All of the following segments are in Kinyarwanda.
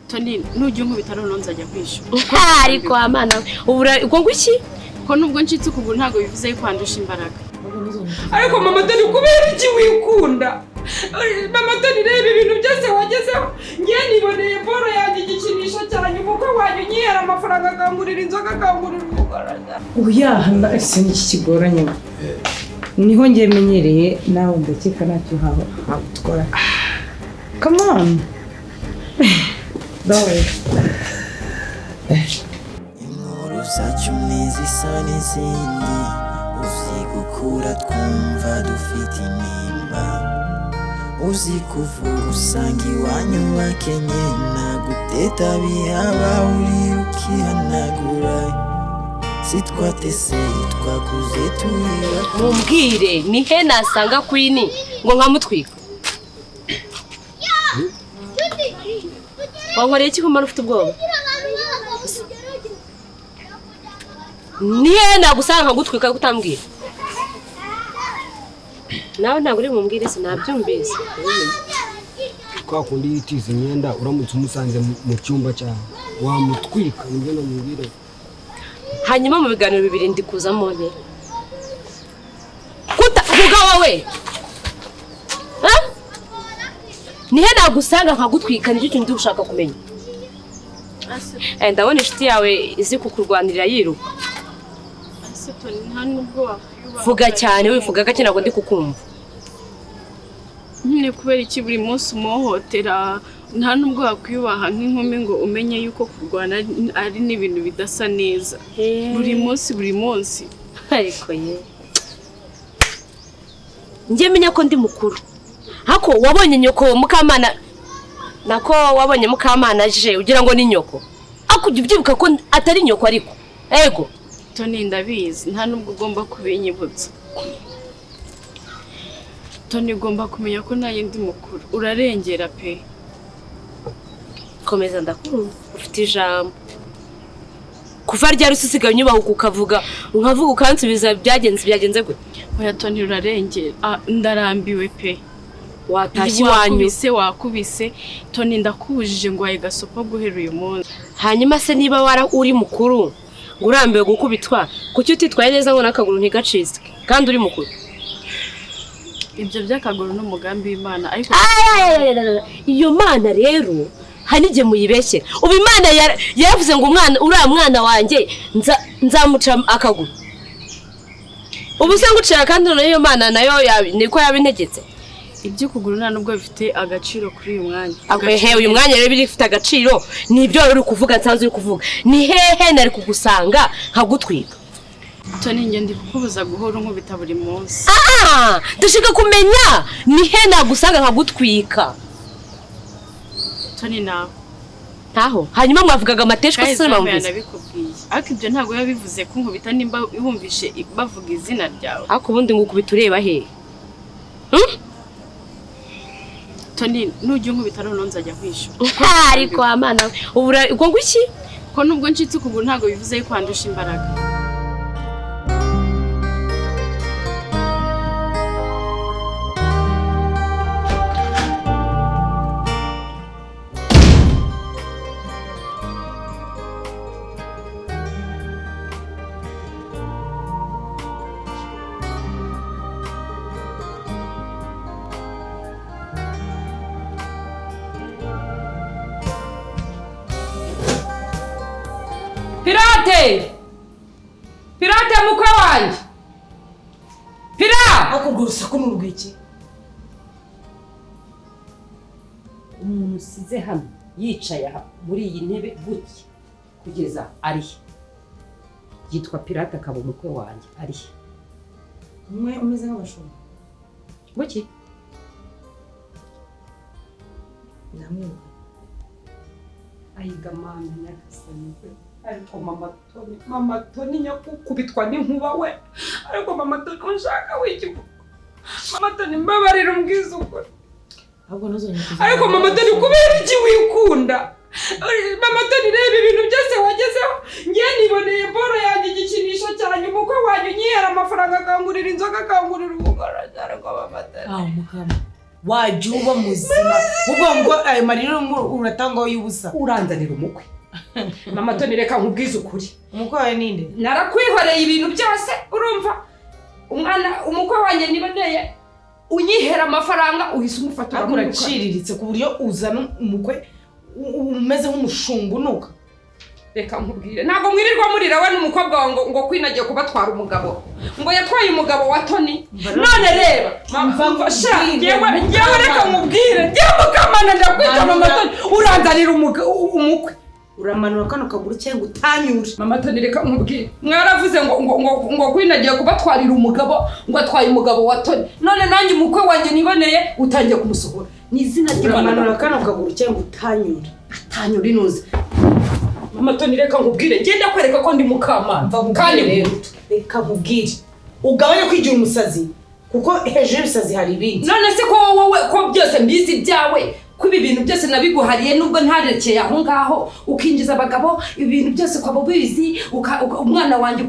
Toni nujye nkubitaro nonzajya kwishu ariko amana ubura uko nguki ko nubwo ncitse kubu ntago bivuze kwandusha imbaraga ariko mama Toni kubera iki wikunda mama Toni reba ibintu byose wagezeho ngiye niboneye boro yanjye igikinisho cyane kuko wanyu nyihera amafaranga akangurira inzoga akangurira umugaraza uyaha ndase n'iki kigoranye niho ngiye menyereye nawe ndakeka nacyo hagutwara come on Dawei. Inkuru zacu nizisa n'izindi uzi gukura twumva dufite impimba uzi kuvuga usanga iwanyu bakenye naguteta bihaba uri ukihanagura sitwatese twakuze turira mumbwire ni he nasanga kwini ngo nkamutwika wankoreye iki kumara ufite ubwoba niye nagusanga nkagutwika gutambwira nawe ntabwo uri mumbwire sinabyumvise kwa kundi yitiza imyenda uramutse umusanze mu cyumba cyawe wamutwika nibyo namubwire hanyuma mu biganiro bibiri ndi kuzamo nte kutavuga wowe nihe nagusanga nkagutwika nicyo kintu ushaka kumenya ndabona inshuti yawe izi kukurwanirira yiruka vuga cyane wivuga gake ntabwo ndi kukumva nyine kubera iki buri munsi umuhohotera nta nubwo wakwiyubaha nk'inkumi ngo umenye yuko kurwana ari n'ibintu bidasa neza buri munsi ariko ye njye menya ko ndi mukuru hako wabonye nyoko mukamana nako wabonye mukamana aje ugira ngo ni nyoko akujya ubyibuka ko atari nyoko ariko ego Toni ndabizi nta nubwo ugomba kubinyibutsa Toni ugomba kumenya ko naye ndi mukuru urarengera pe komeza ndakumva ufite ijambo kuva rya rusigaye unyubaho ukavuga nkavuga ukansubiza byagenze gute oya Toni urarengera ndarambiwe pe watashye wanyu wakubise Toni ndakubujije ngo waye gasopa guhera uyu munsi hanyuma se niba uri mukuru ngurambiwe gukubitwa kuki utitwaye neza ngo nakaguru ntigacizwe kandi uri mukuru ibyo byakaguru n'umugambi w'Imana ariko iyo mana rero hanije muyibeshyera ubu Imana yaravuze ngo uriya mwana wanjye nzamuca akaguru ubu se ngucira kandi iyo mana nayo niko yabintegetse ibyo kuguru nta nubwo bifite agaciro kuri uyu mwanya uyu mwanya rero bifite agaciro nibyo uri kuvuga nsanzwe uri kuvuga ni hehe nari kugusanga nkagutwika Toni njye ndi kukubuza guhora unkubita buri munsi dushaka kumenya ni he nagusanga nkagutwika Toni nawe ntaho hanyuma mwavugaga amateshwa se bamvuze ariko ibyo ntabwo yabivuze ko nkubita nimba wumvishe bavuga izina ryawe ariko ubundi ngukubita ureba he Toni nujye nkubitaro nonzajya kwishu ariko amana ubura uko nguki ko nubwo ncitse kubu ntago bivuze kwandusha imbaraga Pirate mukwe wanjye Pira akugurusha ko n'urwiki umuntu usize hano yicaye muri iyi ntebe gutya kugeza ari yitwa Pirate akaba umukwe wanjye ari umwe umeze nk'abashumba buki namwibuka ayiga mama nyakasani ariko mama Toni nyakukubitwa n'inkuba we ariko mama Toni unshaka w'ikivugo mama Toni mbabarira umbwiza ukuri ariko mama Toni kubera iki wikunda mama Toni reba ibintu byose wagezeho ngiye niboneye boro yanjye igikinisho cyane kuko wanyu nyihera amafaranga akangurira inzoga akangurira umugaraza ariko mama Toni mukama wajya uba muzima ubwo ngo ayo marira uratangaho y'ubusa uranzanira umukwe mama Toni reka nkubwize ukuri umukwe wawe ninde narakwihoreye ibintu byose urumva umukwe wanjye niboneye unyihera amafaranga uhise umufata uraciriritse ku buryo uzana umukwe umeze nk'umushumbunuka reka nkubwire ntabwo mwirirwa murira we n'umukobwa wawe ngo kwinagiye kubatwara umugabo ngo yatwaye umugabo wa Toni none reba ngewe reka nkubwire ngewe mukamana ndakwita mama Toni uranzanira umukwe uramanura kano kaguru cyangwa utanyure mama Toni reka nkubwire mwaravuze ngo kwinagiye kubatwarira umugabo ngo atwaye umugabo wa Toni none nanjye umukwe wanjye niboneye utangiye kumusohora ni izina ry'Imana uramanura kano kaguru cyangwa utanyure inuze mama Toni reka nkubwire ngenda kwereka ko ndi mukamana kandi rero reka nkubwire ugabanye kwigira umusazi kuko hejuru y'ubusazi hari ibindi none se ko wowe ko byose mbizi byawe ko ibi bintu byose nabiguhariye nubwo ntarekeye aho ngaho ukinjiza abagabo ibintu byose kwa bobizi umwana wanjye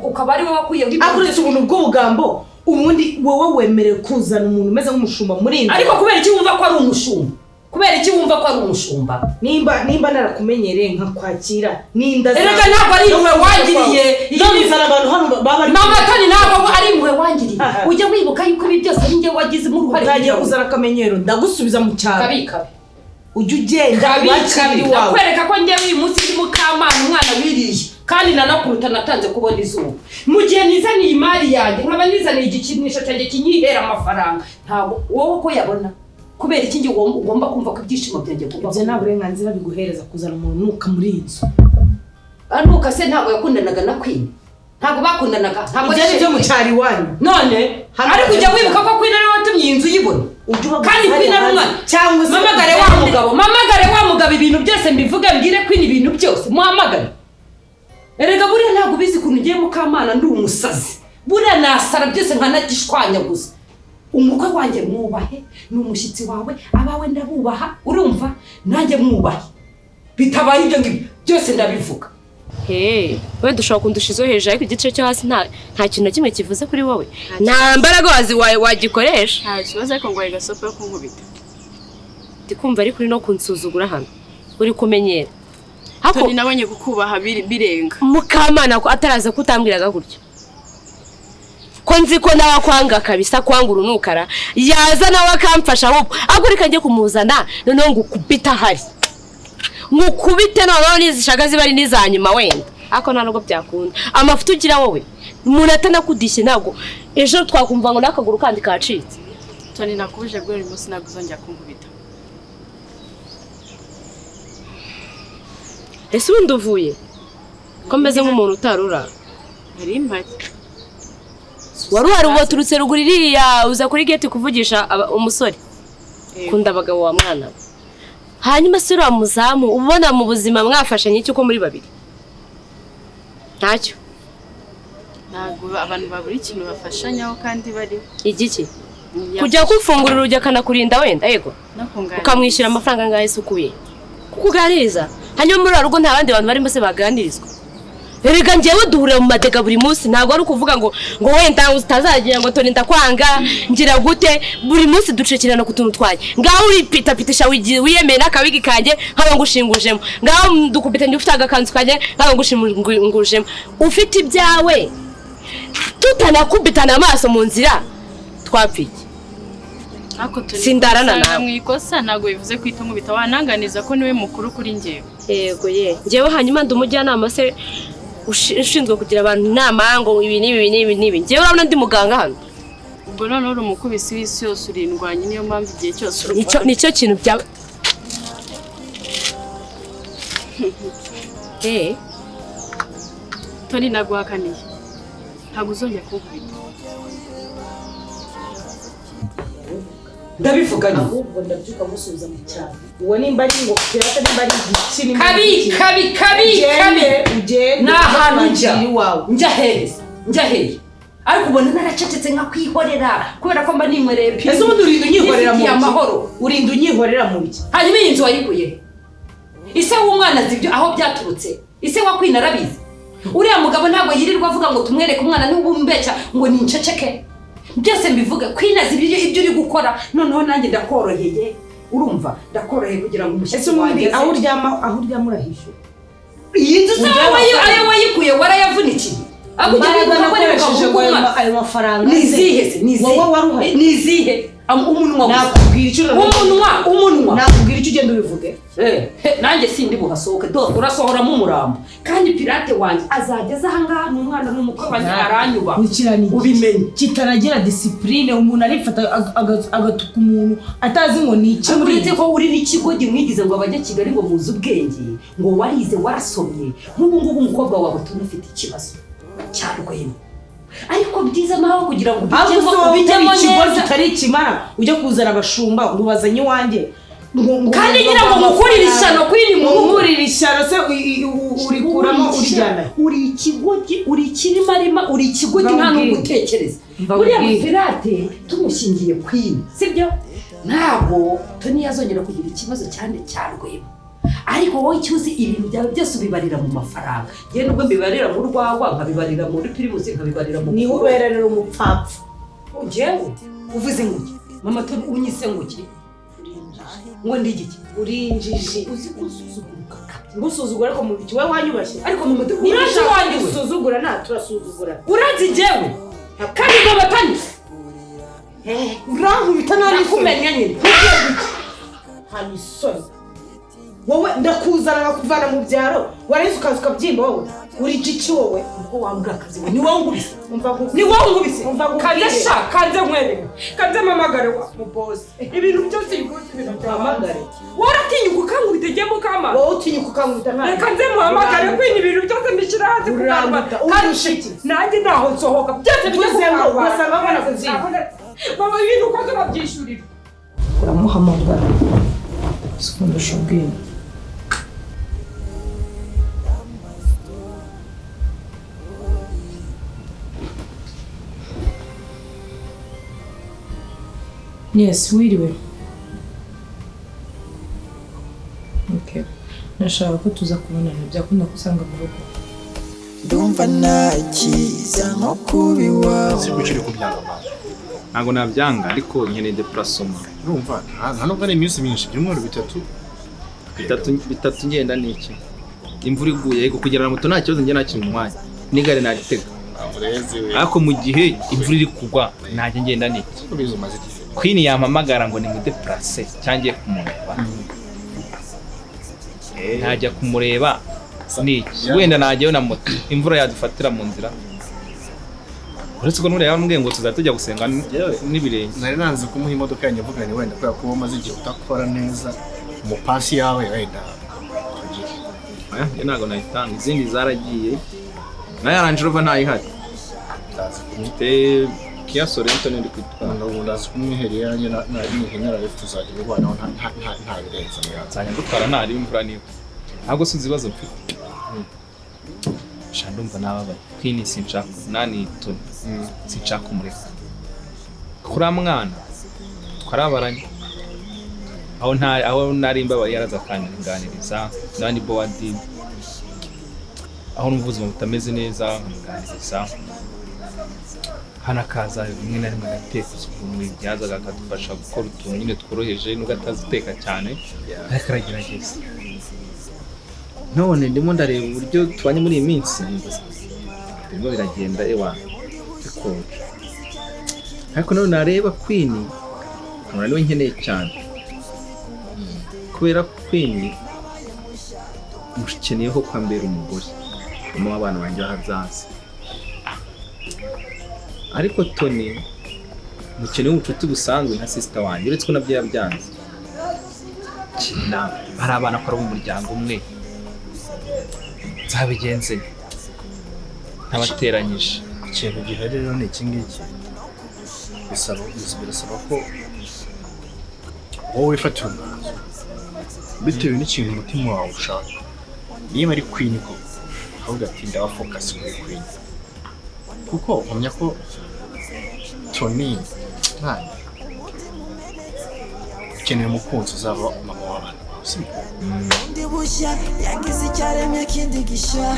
ukaba ari wowe wakuye akuretse ubuntu bw'ubugambo ubundi wowe wemerewe kuzana umuntu umeze nk'umushumba muri inzu ariko kubera iki wumva ko ari umushumba kubera iki wumva ko ari umushumba nimba narakumenyereye nka kwakira ninda erega ntabwo ari imwe wangiriye nizana abantu hano baba mama Toni ntabwo ari imwe wangiriye ujye wibuka yuko ibi byose ari njye wagize mu ruhare utangiye kuzana akamenyero ndagusubiza mu cyaro kabikabe ujye ugenda kabikabe nakwereka ko njye uyu munsi ndi mukamana umwana wiriye kandi nanakuruta natanze kubona izuba mu gihe nizaniye imari yanjye nkaba nizaniye igikinisho cyanjye kinyihera amafaranga ntabwo wowe ko yabona kubera iki ngiye ugomba kumva ko ibyishimo byanjye kuba ibyo nta burenganzira biguhereza kuzana umuntu nuka muri inzu anuka se ntabwo yakundanaga na Queen ntabwo bakundanaga ntabwo ari byo mu cyari wanyu none ariko ujya wibuka ko Queen ari watumye iyi nzu yibona kandi Queen ari umwana cyangwa mamagare wa mugabo ibintu byose mbivuga mbwire Queen ibintu byose muhamagare erega buriya ntabwo bizi kuntu ngiye mukamana ndi umusazi buriya nasara byose nkanagishwanya gusa umukwe wanjye mwubahe ni umushyitsi wawe abawe ndabubaha urumva nanjye mwubahe bitabaye ibyo ngibyo byose ndabivuga we dushobora kundusha izo hejuru ariko igice cyo hasi nta kintu na kimwe kivuze kuri wowe nta mbaraga wagikoresha nta kibazo ariko ngo gasopo yo kunkubita ndi kumva ari kuri no kunsuzugura hano uri kumenyera Toni nabonye kukubaha birenga mukamana ko ataraza kutambwiraga gutyo ko nzi ko nawe kwanga kabisa kwanga urunukara yaza nawe akamfasha ahubwo agurika njye kumuzana noneho ngukubita hari ngukubite noneho nizishaga ziba ari nizanyuma wenda ako nta nubwo byakunda amafuta ugira wowe umuntu atanakudishye ntabwo ejo twakumva ngo nakaguru kandi kacitse Toni nakubuje bwo uyu munsi ntabwo uzongera kunkubita ese ubundi uvuye ko meze nk'umuntu utarura hari impari wari uhari ubaturutse ruguru iriya uza kuri gate kuvugisha umusore kunda abagabo wa mwana hanyuma se uriya muzamu ubona mu buzima mwafashanye iki uko muri babiri ntacyo ntabwo abantu babura ikintu bafashanyaho kandi bari igiki kujya kufungurira urujya akanakurinda wenda yego ukamwishyura amafaranga angahe isukuye kukuganiriza hanyuma muri rugo nta bandi bantu barimo se baganirizwa erega njyewe duhurira mu madega buri munsi ntabwo ari ukuvuga ngo wenda utazagira ngo Toni ndakwanga ngira gute buri munsi ducekirana ku tuntu twaye ngaho uri pitapitisha wiyemeye n'akabigi kanjye nkaba ngushingujemo ngaho dukubita njye ufite agakanzu kanjye nkaba ngushingujemo ufite ibyawe tutanakubitana amaso mu nzira twapfiye sindarana nawe mwikosa ntabwo bivuze kwita nkubita wananganiza ko niwe mukuru kuri njyewe yego njyewe hanyuma ndi umujyanama se ushinzwe kugira abantu inama ngo ibi n'ibi njyewe urabona ndi muganga hano ubwo none uri umukubisi w'isi yose urindwanye niyo mpamvu igihe cyose nicyo kintu byawe Toni naguhakaniye ntabwo uzongera kunkubita ndabivuganye ahubwo ndabyuka musubiza mu cyaro uwo nimba ari ngo kirata nimba ari igiki kabi n'ahantu njya hehe ariko ubona naracecetse nka kwihorera kubera ko mba nimwereye pe ese ubundi urinda unyihorera mu biki hanyuma iyi nzu wayikuye ise w'umwana azi ibyo aho byaturutse ise wa Queen arabizi uriya mugabo ntabwo yirirwa avuga ngo tumwereke umwana n'ubumbeshya ngo ni inceceke byose mbivuge kwinaza ibyo uri gukora noneho nanjye ndakoroheye urumva ndakoroheye kugira ngo umushyitsi wanjye aho uryama urahishe iyi nzu sawa ayo wayikuye warayavunikiye imbaraga nakoresheje ayo mafaranga wowe waruhaye nizihe umunwa nakubwira icyo ugenda ubivuge nanjye sindi buhasohoke do urasohoramo umurambo kandi pirate wanjye azageza ahangaha n'umwana n'umukwe wanjye aranyuba ubimenye kitaragira discipline umuntu arifata agatuka umuntu atazi ngo ni iki uretse ko uri n'ikigo gimwigize ngo abajye Kigali ngo muzi ubwenge ngo warize warasomye nk'ubu ngubu umukobwa wawe tunafite ikibazo cyarwemo ariko byiza naho kugira ngo bijyemo neza utari ikimara ujya kuzana abashumba ngo bazanye iwanjye kandi ngira ngo mukurire ishyano kwini mukurire ishyano se urikuramo urijyana uri ikirimarima uri ikigogi nta n'ubwo utekereza buriya pirate tumushingiye kwini sibyo ntabwo Tony yazongera kugira ikibazo cyane cyarwemo ariko wowe cyuzi ibintu byawe byose ubibarira mu mafaranga ye nubwo mbibarira mu rwawa nkabibarira muri primus nkabibarira mu ni ubererera umupfapfa ujewe uvuze nguki mama Tony unyise nguki ngo ndigiki urinjije uzi gusuzugura ngusuzugura ariko mu biki wowe wanyubashye ariko mama Tony uraje wanjye usuzugura nta turasuzugura urazi jewe kandi mama Tony urankubita nari kumenya nyine hani soni wowe ndakuzana ngakuvana mu byaro warenze ukaza ukabyimba wowe uri jiki wowe ubwo wambwa akazi ni wowe ngubise ni wowe ngubise kanze mwere kanze mamagare wa mu boss ibintu byose bigose mamagare waratinyuka ukangubita gemo kama wowe utinyuka ukangubita nta kanze muhamagare kwini ibintu byose mbishira hasi kurambata urushiki nanjye naho nsohoka byose bigeze ngo basanga bana kuzima mama ibintu ukoze babyishurira uramuhamagara sikundusha ubwenge Yes, wiriwe. Okay. Nashaka ko tuza kubonana byakunda kusanga mu rugo. Ndumva nakiza nko kubiwawe. Sikuchiri kubyanga amaso. Ntago nabyanga ariko nkeneye déplacement. Urumva nta nubwo ari iminsi myinshi byumweru bitatu ngenda niki. Imvura iguye yego kugera moto nta kibazo nge nakiri mu mwanya. Nigare nagitega. Ariko mu gihe imvura iri kugwa najye ngenda niki. Bizumaze iki. Queen yampamagara ngo ni mu déplacer cyangiye kumureba. Najya kumureba niki. Wenda najyeyo na moto. Imvura yadufatira mu nzira. Uretse ko nure yambwiye ngo tuzatujya gusenga n'ibirenge. Nari nanze kumuha imodoka yanjye mvuga ni wenda kubera ko umaze igihe utakora neza umupasi yawe wenda tugiye. Aya ntago nayitanga izindi zaragiye. Nayo Range Rover ntayihari. Mfite Kia Sorento ndi kwitwara. Ntabwo ndazi kumwiherera yanjye nari nihenyera rero tuzajya bibanaho nta birenze mwana. Nzajya gutwara ntari imvura niyo. Ntabwo sinzi ibibazo mfite. Shandumva nababaye. Queen sinshaka nani Tony. Sinshaka umureka. Kuri mwana twarabaranye. Aho nari imbabaye yaraza kanganiriza nani Boadi. Aho n'ubuzima butameze neza nganiriza. Hana kaza rimwe na rimwe gateka ukuntu byazaga akadufasha gukora utuntu nyine tworoheje nubwo ataziteka cyane ariko aragerageza. None ndimo ndareba uburyo tubanye muri iyi minsi birimo biragenda bikonje ariko none nareba Queen nkabona niwe nkeneye cyane kubera Queen mushikeneyeho kwambera umugore mu abana banjye bahazaza ariko Tony mukeneye ubucuti busanzwe nka sister wanjye uretse ko nabyo yabyanze kina hari abana akora mu muryango umwe zabigenze ntabateranyije ikintu gihari rero ni iki ngiki birasaba ko wowe wifatira umwanzuro bitewe n'ikintu umutima wawe ushaka niba ari Queen ko ahubwo ati ndaba focus kuri Queen kuko mpamya ko Tony ntayo ukeneye umukunzi uzaba mama w'abana Ndi bushya yagize icyaremye kindi gishya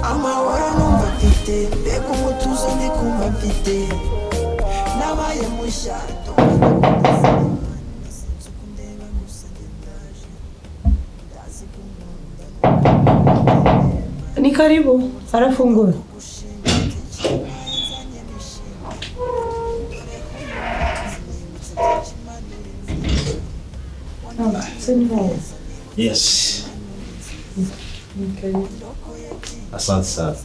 amahoro numva mfite mbega umutuzo ndi kumva mfite nabaye mushya Ni karibu, arafungura. Yes. Asante sana.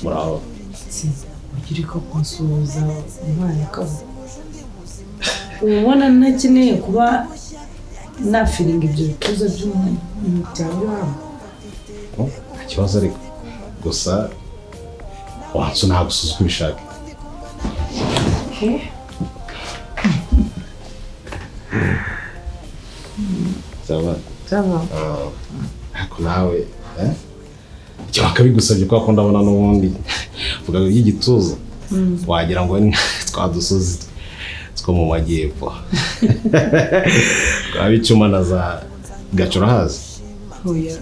Bravo. Ugirika kunsuhuza umwana kavu. Ubona ntakeneye kuba nafiringa ibyo bikuza by'umuryango wabo. Nta kibazo ariko gusa wanzu nagusuza uko ubishaka. Sawa. Sawa. Ako nawe icyo bakabigusabye ko akunda abona n'ubundi vuga y'igituza wagira ngo ni twadusozi two mu majyepfo twabicuma na za gacura hazi Oya.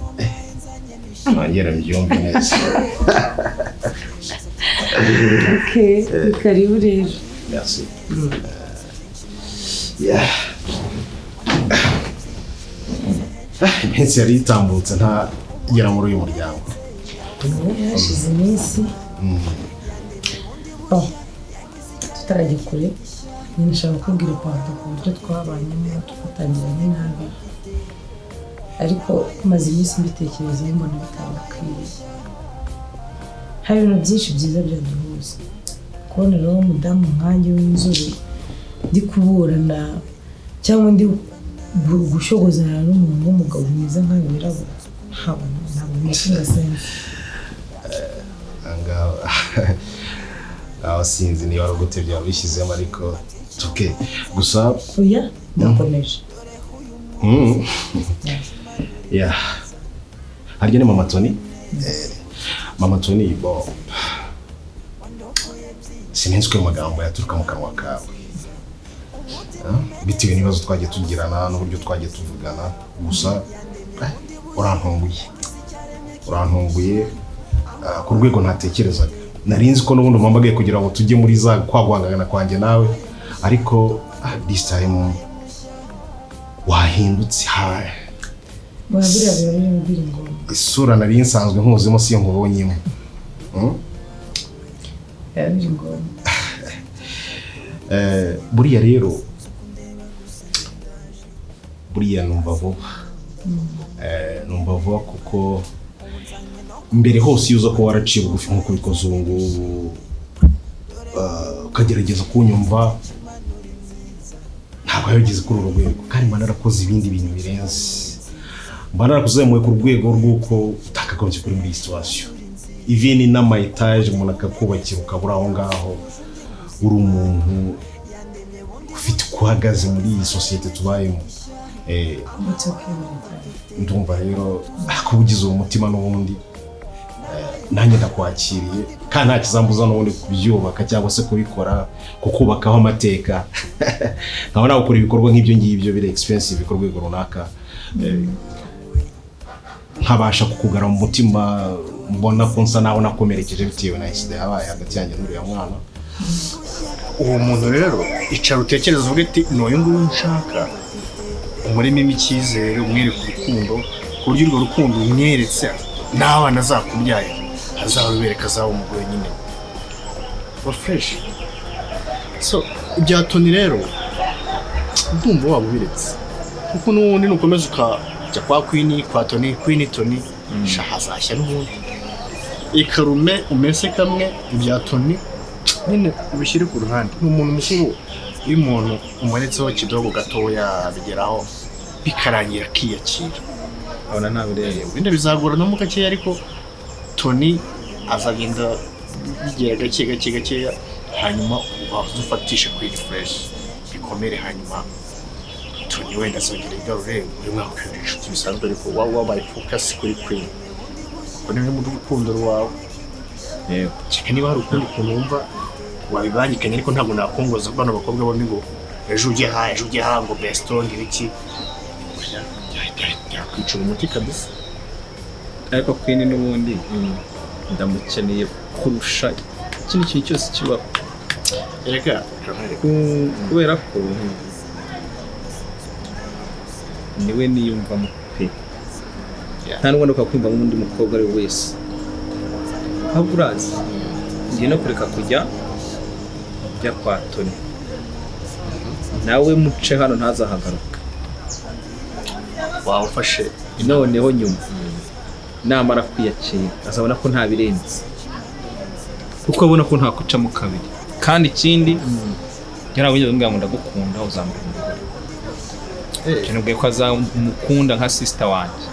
Nongera mbyumve neza. Okay, karibu rero. Merci. Yeah. Iminsi yari itambutse ntagera muri uyu muryango. Hashize iminsi. Tutarajya kure, nshaka kubwira papa ku buryo twabanyemo tugatangira n'inabi. Ariko maze iminsi mbitekereza mbona bitandukanye. Hari ibintu byinshi byiza byaduhuza. Kubona rero umudamu nkanjye w'inzobe ndi kuburana cyangwa ndi gushogozana n'umuntu w'umugabo mwiza nkawe wirabura. Ntabwo mwishinga sense. Aho sinzi niba ari gute byaba bishyizemo ariko tuke gusa oya ndakomeje. Yeah. Harya ni Mama Tony? Mama Tony bo. Sinenzwe amagambo yaturuka mu kanwa kawe. Bitewe n'ibibazo twagiye tugirana n'uburyo twagiye tuvugana gusa urantunguye ku rwego ntatekerezaga. Narinzi ko n'ubundi mpamagaye kugira ngo tujye muri za kwagwangana kwanjye nawe ariko this time wahindutse haye. Wabira biri ngo isura nari nsanzwe nkuzimo si nkubonyemo. Biri ngo buriya rero numva vuba kuko mbere hose yuza ko waraciye bugufi nk'uko bikoze ubu ngubu ukagerageza kunyumva ntabwo yageze kuri uru rwego kandi mba narakoze ibindi bintu birenze. Mba narakuzamuye ku rwego rw'uko utakagombye kuri muri iyi situation. Even n'ama etage umuntu akakubakira ukabura aho ngaho uri umuntu ufite kuhagaze muri iyi societe tubayemo. Ndumva rero akubugize umutima n'ubundi nanjye ndakwakiriye kandi nta kizambuza n'ubundi kubyubaka cyangwa se kubikora kukubakaho amateka. Nkabona gukora ibikorwa nk'ibyo ngibyo biri expensive ku rwego runaka. Nkabasha kukugara mu mutima mbona ko nsa naho nakomerekeje bitewe na accident yabaye hagati yanjye n'uriya mwana. Uwo muntu rero icara utekereza uvuga ati n'uyu nguyu nshaka umurimo icyizere umwereka urukundo ku buryo urwo rukundo umweretse n'abana azakubyaye azarubereka azaba umugore nyine for fresh. So ibya Tony rero ndumva waba ubiretse kuko n'ubundi nukomeza ukajya kwa Tony shahazashya n'ubundi ikarume umese kamwe ibya Tony nyine ubishyire ku ruhande. N'umuntu mukuru iyo umuntu umuretseho kidogo gatoya bigeraho bikarangira kiyakira. Abona nawe rero wenda bizagora no mugakeya ariko Tony azagenda bigera gake hanyuma ufatisha kuri fresh bikomere hanyuma Tony wenda azongera igarure uri mwaka inshuti bisanzwe ariko wabaye focus kuri Queen kuko niwe mu rukundo rwawe. Cyane niba hari ukundi kuntu wumva wabibangikanye ariko ntabwo nakongoza bano bakobwa bombi ngo ejo ujye ha ngo beston ibiki yakwicura umuti kabisa. ariko Queen n'ubundi ndamukeneye kurusha ikintu cyose kibaho. Erega kubera ko niwe niyumvamo pe nta n'ubwo kwimva nk'undi mukobwa ari wese ahubwo urazi ngiye no kureka kujya kwa Tony nawe muce hano ntazahagaruka wawufashe noneho nyuma namara kwiyakira azabona ko nta birenze kuko abona ko nta kuca mu kabiri kandi ikindi yarabuye ngo ndagukunda uzamukunda kinubwiye ko azamukunda nka sister wanjye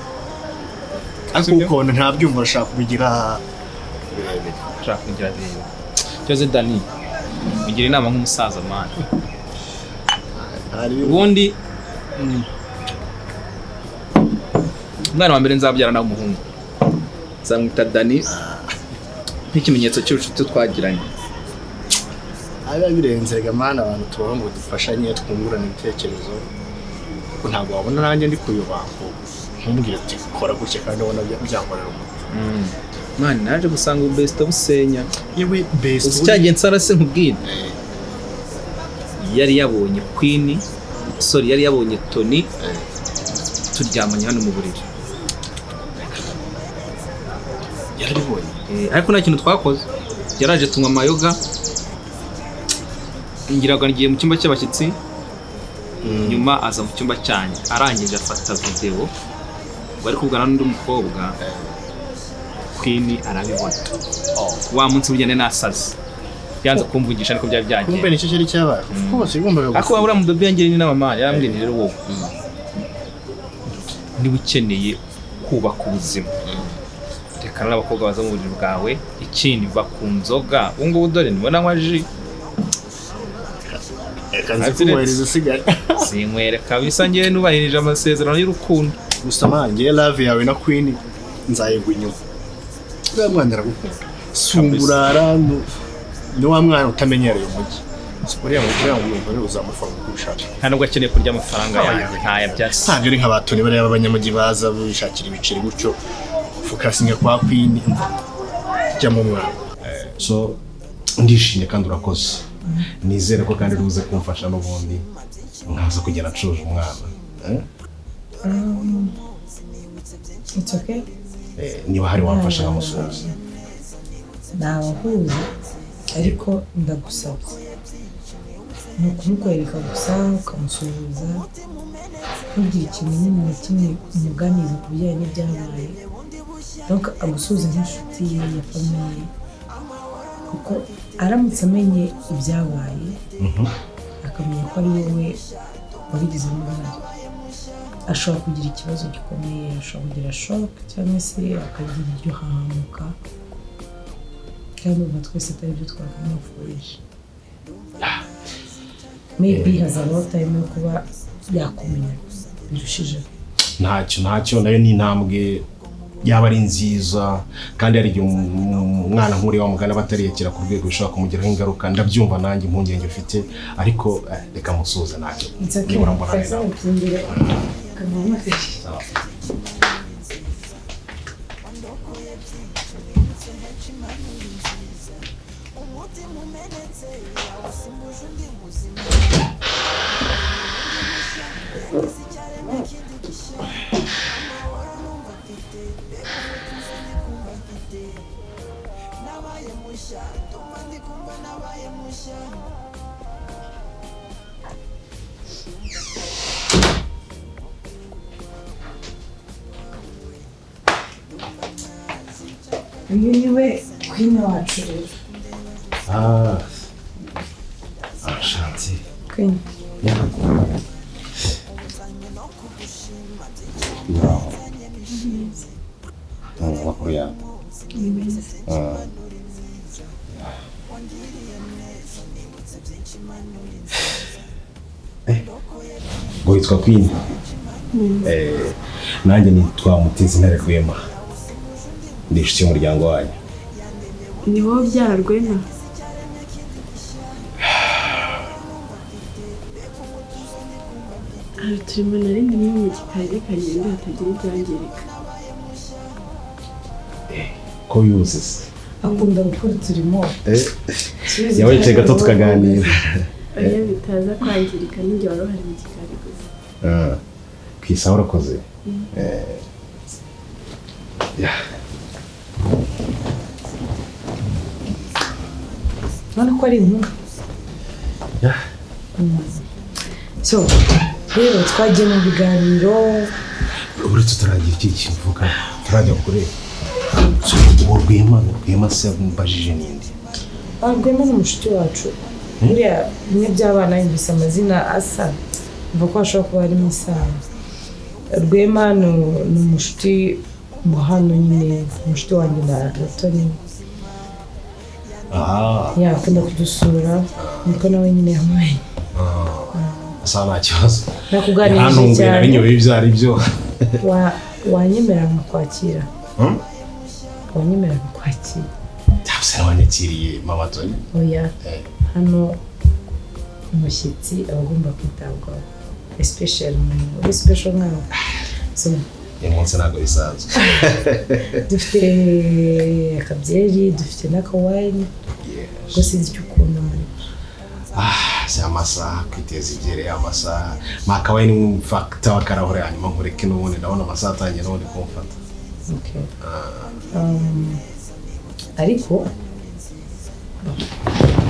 akuko nta byumva ashaka kubigira birebire cyoze Dani mugira inama nk'umusaza man ubundi umwana wa mbere nzabyara na umuhungu nzamwita Dani nk'ikimenyetso cy'ubucuti twagiranye aba birenze gamana abantu tubaho ngo dufashanye twungurana ibitekerezo kuko ntabwo wabona nanjye ndi kuyubako nkumubwira ati kora gutya kandi ubona byankorera man naje gusanga best busenya yewe best cyagiye nsara se nkubwira yari yabonye Queen yari yabonye Tony turyamanye hano mu buriri yarabibonye ariko nta kintu twakoze yaraje tunywa amayoga ingiraga ngiye mu cyumba cy'abashyitsi nyuma aza mu cyumba cyanjye arangije afata video bari kuvugana n'undi mukobwa Queen arabibona wa munsi ujyane nasaze yanze kumvugisha ariko byari byagiye kumbe nicyo cyari cyabaye kose igomba ako wabura mu dobe yangire ni n'amama yambwiye rero wowe niba ukeneye kubaka ubuzima reka n'abakobwa baza mu buriri bwawe ikindi bakunzoga ubungubu dore nibona nkwa ji kanzikuwereza sigaye sinkwereka bisa ngewe nubahirije amasezerano y'urukundo gusa manjye love yawe na Queen nzayigwa inyuma bwa mwana aragukunda sungurara ni wa mwana utamenyereye umujyi uriya mujyi ngo uzamufanga uko ushaka nta nubwo akeneye kurya amafaranga yanjye ntaya byasi ntabyo ari nk'abatoni bariya b'abanyamujyi baza bishakira ibiceri gutyo fokasinga kwa Queen jya mu mwana so ndishimye kandi urakoze nizere ko kandi uruze kumfasha n'ubundi nkaza kugera ncuje umwana It's okay. niba hari wamfasha nkamusubiza nabahuye ariko ndagusabye ni ukumukwereka gusa ukamusuhuza ntugire ikintu nyine na kimwe umuganira ku bijyanye n'ibyabaye donc agusuhuza nk'inshuti ye ya famiye kuko aramutse amenye ibyabaye akamenya ko ari wowe wabigizemo uruhare ashobora kugira ikibazo gikomeye ashobora kugira shock cyangwa se akagira iryo hahamuka kandi ubu twese atari byo twakamufurije maybe hazabaho time yo kuba yakumenya birushijeho ntacyo nayo ni intambwe yaba ari nziza kandi hari igihe umwana nk'uriya wamugana batariyakira ku rwego bishobora kumugiraho ingaruka ndabyumva nanjye impungenge ufite ariko reka musuhuze ntacyo nibura mbona neza uyu niwe Queen wacu rero ashanti Queen bravo makuru yawe ngo witwa Queen nanjye nitwa Mutezi Ntare Rwema ndi inshuti y'umuryango wanyu ni wowe ubyara Rwema turimo na rindi rimwe mu gikari kagenda hatagira ibyangirika ko yuzuze akunda gukora uturimo yawicaye gato tukaganira oya bitaza kwangirika n'injye wari uhari mu gikari gusa kwisa urakoze none ko ari inkuru so rero twagiye mu biganiro uretse turagira iki kivuga turajya kure uwo Rwema se mbajije ninde Rwema ni umushuti wacu buriya bimwe by'abana yumvise amazina asa mva ko hashobora kuba harimo isano Rwema ni umushuti hano nyine umushuti wanjye na Tony yakunda kudusura niko nawe nyine yamumenye asa nta kibazo nakuganirije cyane binyoye ibyo ari byo wanyemera nkakwakira wanyemera nkakwakira byose wanyakiriye mama Tony oya hano umushyitsi aba agomba kwitabwaho especially special nkawe so uyu munsi ntabwo bisanzwe dufite akabyeri dufite n'akawayini ubwo sinzi icyo ukunda muri si amasaha kwiteza imbere amasaha makawayini nk'umufakita w'akarahure hanyuma nkureke n'ubundi ndabona amasaha atangiye n'ubundi kumfata ariko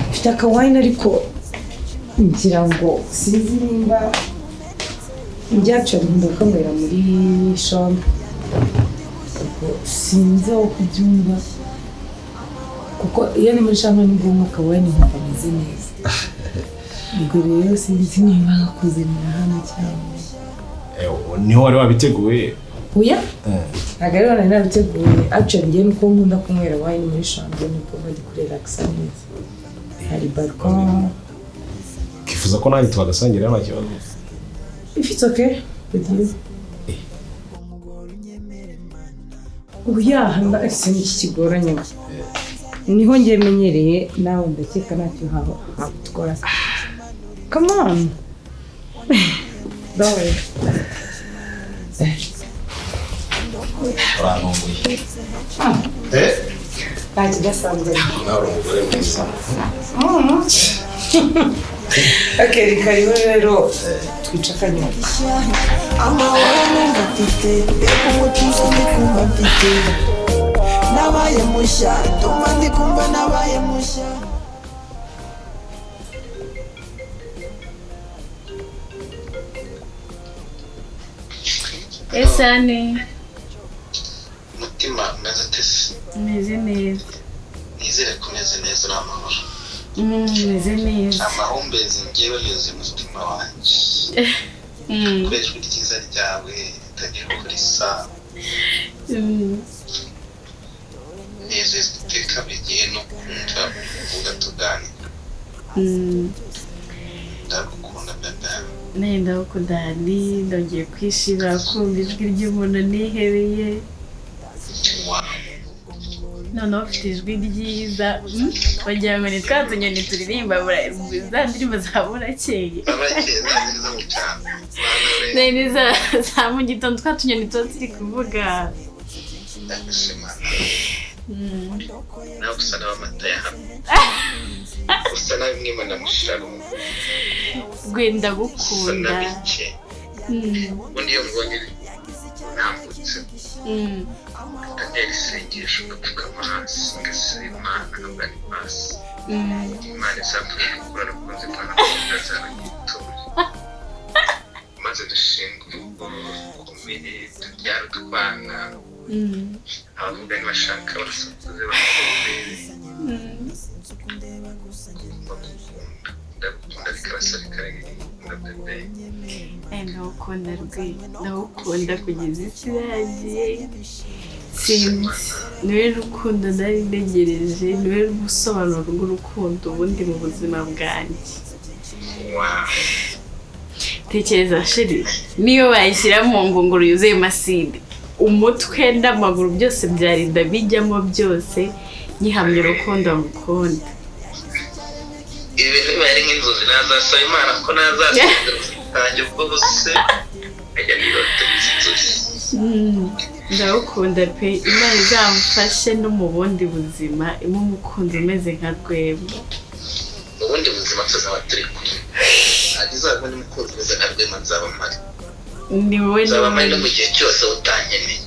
mfite akawayini ariko ngira ngo sinzi nimba njyacu nkunda kukanywera muri chambre sinzi aho kubyumva kuko iyo ni muri chambre ni ngombwa akawayini nkumva ameze neza ubwo rero sinzi nimba nakuzanira hano cyangwa niho wari wabiteguye oya ntabwo ari nari nabiteguye actually njye nuko nkunda kunywera wayini muri chambre niko bari kurelaxa neza hari balcon kifuza ko nanjye twagasangira nta kibazo if it's okay with you oya ndetse n'iki kigoranye niho njye menyereye nawe ndakeka ntacyo habutwara come on don't worry urantunguye nta kidasanzwe nawe uri umugore mwiza okay reka rero twica akanyuma amahoro numva mfite mbega umutuzo ndi kumva mfite nabaye mushya ndumva ndi kumva nabaye mushya esane mutima umeze tese umeze neza nizere ko umeze neza uri amahoro umeze neza amahumbezi ngewe yuzuye umutima wanjye kubera ijwi ryiza ryawe ritagira uko risa nezezwa iteka buri gihe no kumva uvuga tuganira ndagukunda bebe nawe ndagukunda ndongeye kwishimira kumva ijwi ry'umuntu nihebeye noneho ufite ijwi ryiza wagira ngo ni twa tunyoni turirimba za ndirimbo za burakeye neza za mu gitondo twa tunyoni tuba turi kuvuga nawe usa n'abamata ya hano usa na bimwe mu namusharo gwenda usa gukunda na bike ubundi iyo mbonye ntambutse atera isengesho ngapfukama hasi ngasaba imana nkabwira ni hasi imana izamfasha gukura rukunze imana kugira zaragitoye maze dushinga urugo rukomeye tubyara utwana abavuga ntibashaka barasakuze barakomeye ndagukunda bikarasa bikarengera bebe ndagukunda ndagukunda kugeza isi yagiye sinzi niwe rukundo nari ntegereje niwe busobanuro bw'urukundo ubundi mu buzima bwanjye tekereza sheri niyo bayishyira mu ngunguru yuzuye maside umutwe n'amaguru byose byarinda bijyamo byose nyihamya urukundo ngukunda ibi bintu bibaye ari nk'inzozi nazasaba imana ko nazasubira ubwo bose ajya niba tubizi inzozi ndagukunda pe Imana izamufashe no mu bundi buzima imumukunze umeze nka Rwema ubundi buzima tuzaba turi kumwe agize abandi mukunzi umeze nka Rwema nzaba mpari ni wowe nzaba mpari no mu gihe cyose utankeneye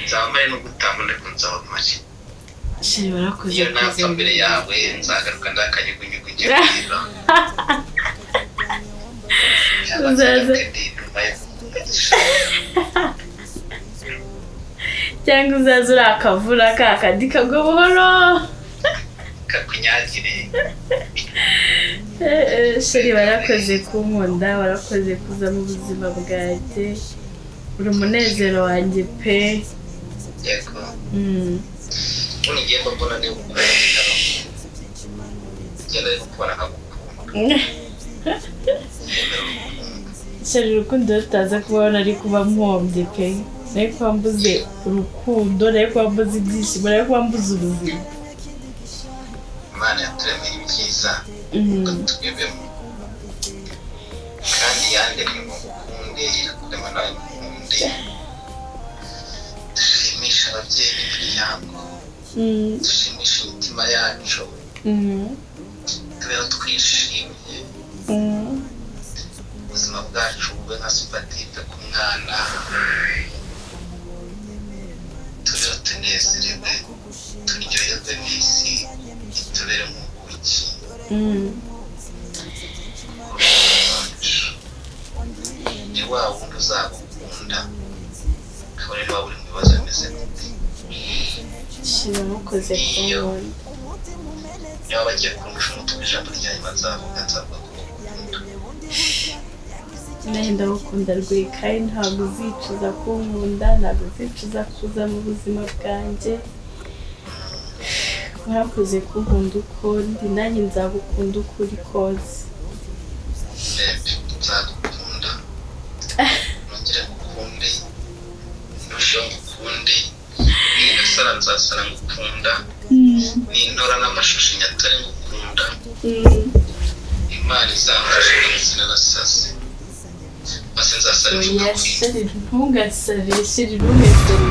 nzaba mpari no gutambona ko nzaba mpari sheri barakoze iyo napfa mbere yawe nzagaruka ndakanyugunyugu ngiye kurira uzaza cyangwa uzaza uri akavura kakandi kagwa buhoro kakunyagire sheri barakoze kunkunda barakoze kuza mu buzima bwanjye uri umunezero wanjye pe yego unigiye mbona ni ukora genda gukora nkagukunda sheri urukundo rutaza kubona ari kuba mpombye pe nari kuba mbuze urukundo nari kuba mbuze ibyishimo nari kuba mbuze ubuzima Imana yaturemeye ibyiza ngo tubibemo kandi yandemye ngo ngukunde irakurema nawe ngukunde dushimisha ababyeyi n'imiryango dushimisha imitima yacu tubeho twishimye ubuzima bwacu bube nka supatipe ku mwana tubeho tunezerewe turyoherwe n'isi itubere nk'ubuki ni wa wundi uzagukunda kabone niba buri mu bibazo bimeze gute sheri mukoze kunkunda niba bagiye kurusha umutwe ijambo ryanyu bazavuga nzavuga ko bakunda nawe ndagukunda Rwekaye ntabwo uzicuza kunkunda ntabwo uzicuza kuza mu buzima bwanjye warakoze kunkunda uko ndi nanjye nzagukunda uko uri kose nzagukunda nongere ngukunde ndusheho ngukunde ningasara nzasara ngukunda nintora n'amashusho nyatari ngukunda Imana izamfashe ndetse n'abasazi maze nzasara oya sheri ntugasare sheri ntugasare